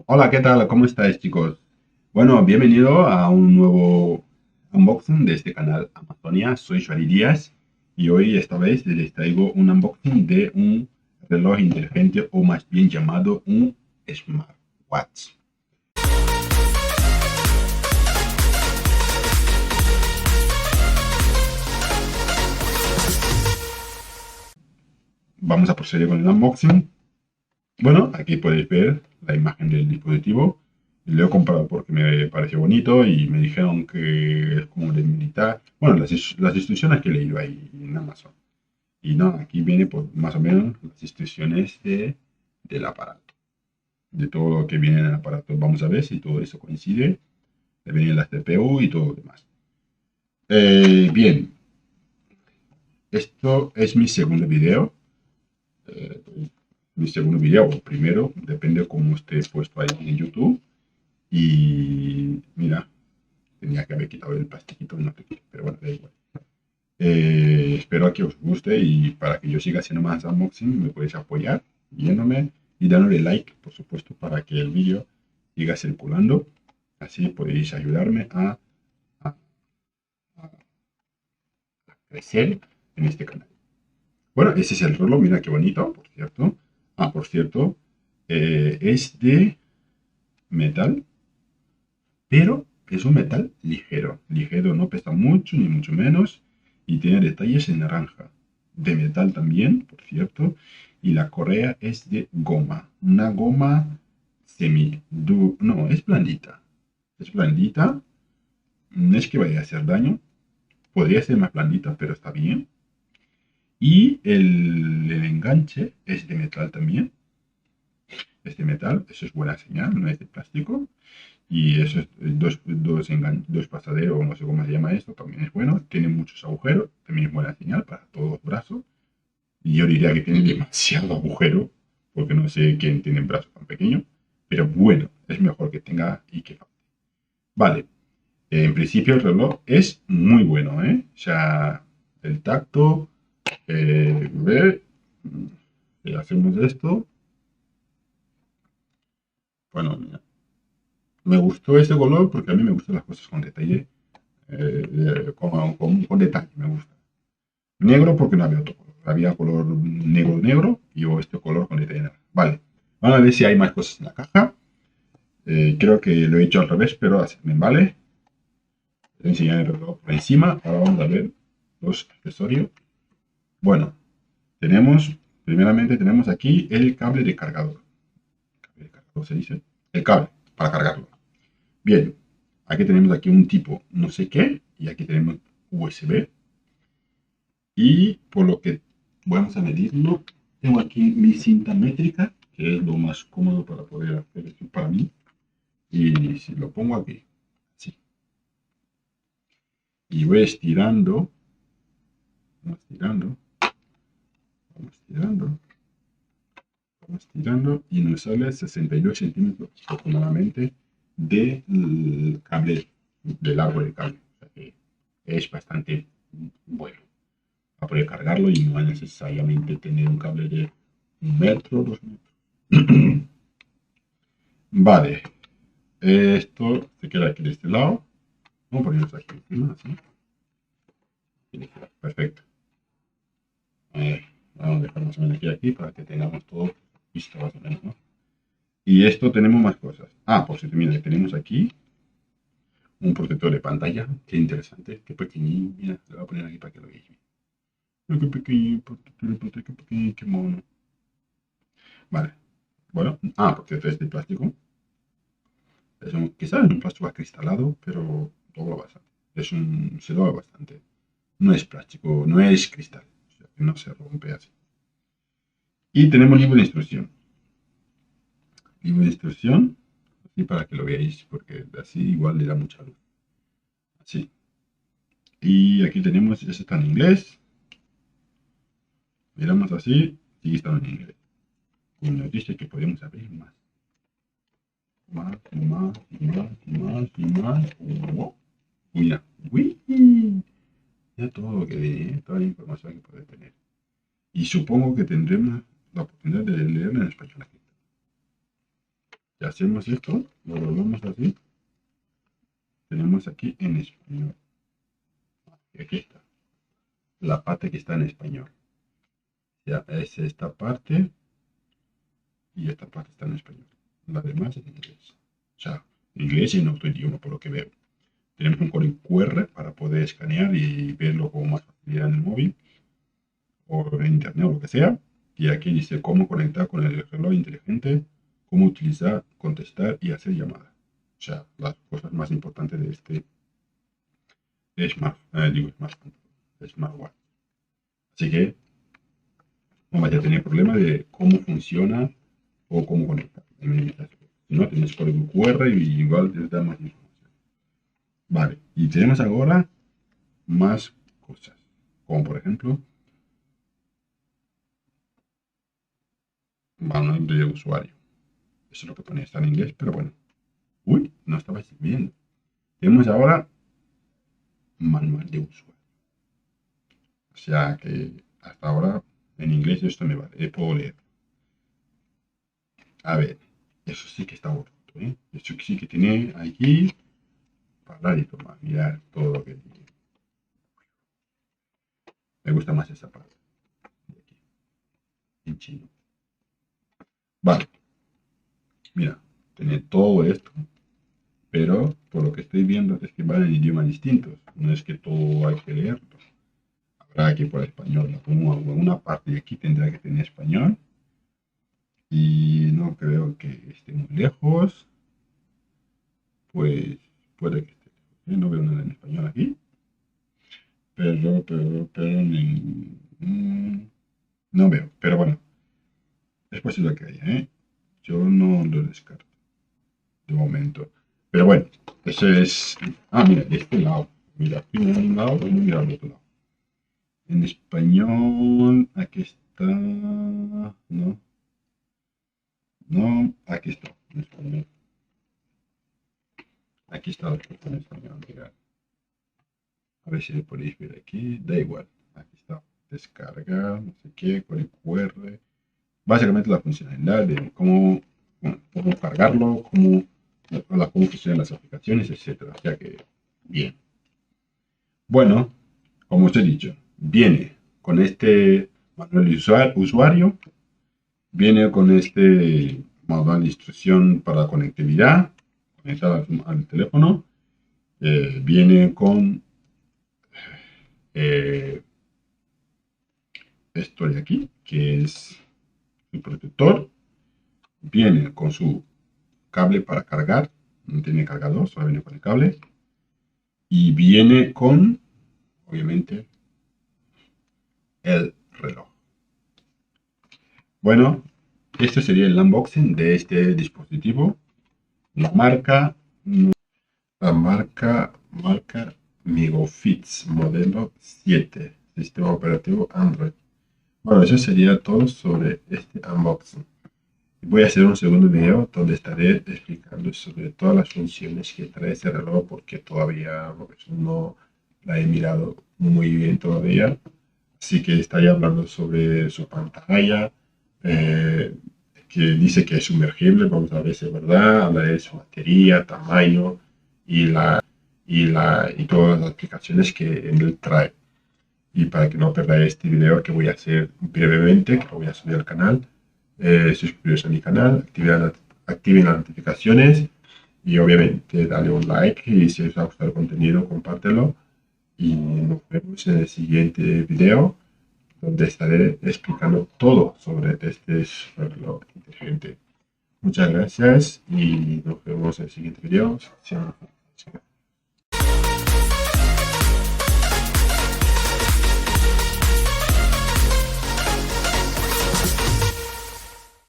Hola, ¿qué tal? ¿Cómo estáis, chicos? Bueno, bienvenido a un nuevo unboxing de este canal Amazonia. Soy Joari Díaz y hoy, esta vez, les traigo un unboxing de un reloj inteligente o más bien llamado un smartwatch. Vamos a proceder con el unboxing. Bueno, aquí podéis ver la imagen del dispositivo. Lo he comprado porque me pareció bonito y me dijeron que es como de militar. Bueno, las instrucciones que he leído ahí en Amazon. Y no, aquí viene por más o menos las instrucciones del aparato, de todo lo que viene en el aparato. Vamos a ver si todo eso coincide. Le viene la CPU y todo lo demás. Bien, esto es mi segundo video. Eh, Mi segundo video, o primero, depende de cómo esté puesto ahí en YouTube. Y mira, tenía que haber quitado el plastiquito, no te quité, pero bueno, da igual. Espero que os guste y para que yo siga haciendo más unboxing me podéis apoyar viéndome y dándole like, por supuesto, para que el vídeo siga circulando. Así podéis ayudarme a- a crecer en este canal. Bueno, ese es el reloj, mira qué bonito, por cierto. Ah, por cierto, es de metal, pero es un metal ligero. Ligero, no pesa mucho ni mucho menos y tiene detalles en naranja. De metal también, por cierto. Y la correa es de goma. Una goma semi... No, es blandita. Es blandita. No es que vaya a hacer daño. Podría ser más blandita, pero está bien. Y el enganche es de metal también. Es de metal. Eso es buena señal, no es de plástico. Y eso es dos pasaderos, no sé cómo se llama esto, también es bueno. Tiene muchos agujeros, también es buena señal para todos los brazos. Y yo diría que tiene demasiado agujero, porque no sé quién tiene un brazo tan pequeño. Pero bueno, es mejor que tenga y que falte. Vale, en principio el reloj es muy bueno, ¿eh? O sea, el tacto, ve, si hacemos esto, bueno, mira, me gustó este color porque a mí me gustan las cosas con detalle, con detalle, me gusta. Negro porque no había otro color. Había color negro negro y yo este color con detalle negro. Vale. Vamos a ver si hay más cosas en la caja. Creo que lo he hecho al revés, pero así me vale. Voy a enseñar el reloj por encima. Ahora vamos a ver los accesorios. Bueno, primeramente tenemos aquí el cable de cargador. ¿Cable de cargador se dice? El cable para cargarlo. Bien, aquí tenemos aquí un tipo no sé qué y aquí tenemos USB. Y por lo que vamos a medirlo, tengo aquí mi cinta métrica, que es lo más cómodo para poder hacer esto para mí. Y si lo pongo aquí, así, y voy estirando, vamos estirando, vamos estirando, vamos estirando, y nos sale 62 centímetros aproximadamente del cable, del largo del cable. O sea que es bastante bueno para poder cargarlo y no necesariamente tener un cable de 1 metro, 2 metros. Vale, esto se queda aquí de este lado. Vamos a ponerlo aquí encima, así. Perfecto. Vamos a dejar más o menos aquí para que tengamos todo visto más o menos, ¿no? Y esto tenemos más cosas. Ah, por cierto, mira, tenemos aquí un protector de pantalla. Qué interesante, qué pequeñín. Mira, lo voy a poner aquí para que lo veáis. Mira, qué pequeño, protector de pantalla, qué pequeño, qué mono. Vale, bueno. Ah, porque este es de plástico. Quizás es un plástico acristalado, pero dobla bastante. Se dobla bastante. No es plástico, no es cristal, o sea que no se rompe así. Y tenemos libro de instrucción. Libro de instrucción, así para que lo veáis, porque así igual le da mucha luz. Así. Y aquí tenemos, eso está en inglés. Miramos así, sigue estando en inglés. Y nos dice que podemos abrir más. Más, y más, y más, y más, y más. Oh, mira, uy, ya todo lo que viene, toda la información que puede tener. Y supongo que tendremos la oportunidad de leerla en español aquí. Si hacemos esto, lo doblamos así, tenemos aquí en español. Y aquí está, la parte que está en español. Ya es esta parte y esta parte está en español. La demás es en inglés. O sea, inglés y en otro idioma, por lo que veo. Tenemos un código QR para poder escanear y verlo con más facilidad en el móvil o en internet o lo que sea. Y aquí dice cómo conectar con el reloj inteligente, cómo utilizar, contestar y hacer llamadas. O sea, las cosas más importantes de este smartwatch. Así que no vaya a tener problema de cómo funciona o cómo conectar. Si no, tienes código QR y igual te da más información. Vale, y tenemos ahora más cosas, como por ejemplo, manual de usuario. Eso es lo que pone, está en inglés, pero bueno. Uy, no estaba viendo. Tenemos ahora manual de usuario. O sea que hasta ahora en inglés esto me vale, puedo leer. A ver, eso sí que está bonito, ¿eh? Eso sí que tiene aquí hablar y tomar, mirar todo lo que tiene. Me gusta más esa parte de aquí, en chino. Vale, mira, tiene todo esto, pero por lo que estoy viendo es que van en idiomas distintos. No es que todo hay que leerlo. Habrá que por español. Una parte de aquí tendrá que tener español. Y no creo que esté muy lejos. Pues puede que esté lejos. No veo nada en español aquí. Pero no veo. Pero bueno, es posible que haya, ¿eh? Yo no lo descarto de momento. Pero bueno, eso es. Ah, mira, de este lado. Mira, aquí en un lado, mira al otro lado. En español, aquí está. No, no, aquí está. En español. Aquí está la respuesta en español. Mirad. A ver si lo podéis ver aquí. Da igual. Aquí está. Descargar, no sé qué, con el QR. Básicamente la funcionalidad de cómo, bueno, cómo cargarlo, cómo funcionan las aplicaciones, etcétera. O sea que, bien. Bueno, como os he dicho, viene con este manual de usuario, viene con este manual de instrucción para conectividad, conectar al teléfono, viene con esto de aquí, que es el protector, viene con su cable para cargar, no tiene cargador, solo viene con el cable, y viene con, obviamente, el reloj. Bueno, este sería el unboxing de este dispositivo. La marca MegoFits, modelo 7, sistema operativo Android. Bueno, eso sería todo sobre este unboxing. Voy a hacer un segundo video donde estaré explicando sobre todas las funciones que trae este reloj porque todavía no la he mirado muy bien todavía. Así que estaré hablando sobre su pantalla, que dice que es sumergible, vamos a ver si es verdad, habla de su batería, tamaño y todas las aplicaciones que él trae. Y para que no perdáis este video que voy a hacer brevemente, que lo voy a subir al canal, suscribiros a mi canal, activen las notificaciones y obviamente dale un like y si os ha gustado el contenido, compártelo y nos vemos en el siguiente video donde estaré explicando todo sobre este reloj inteligente. Muchas gracias y nos vemos en el siguiente video.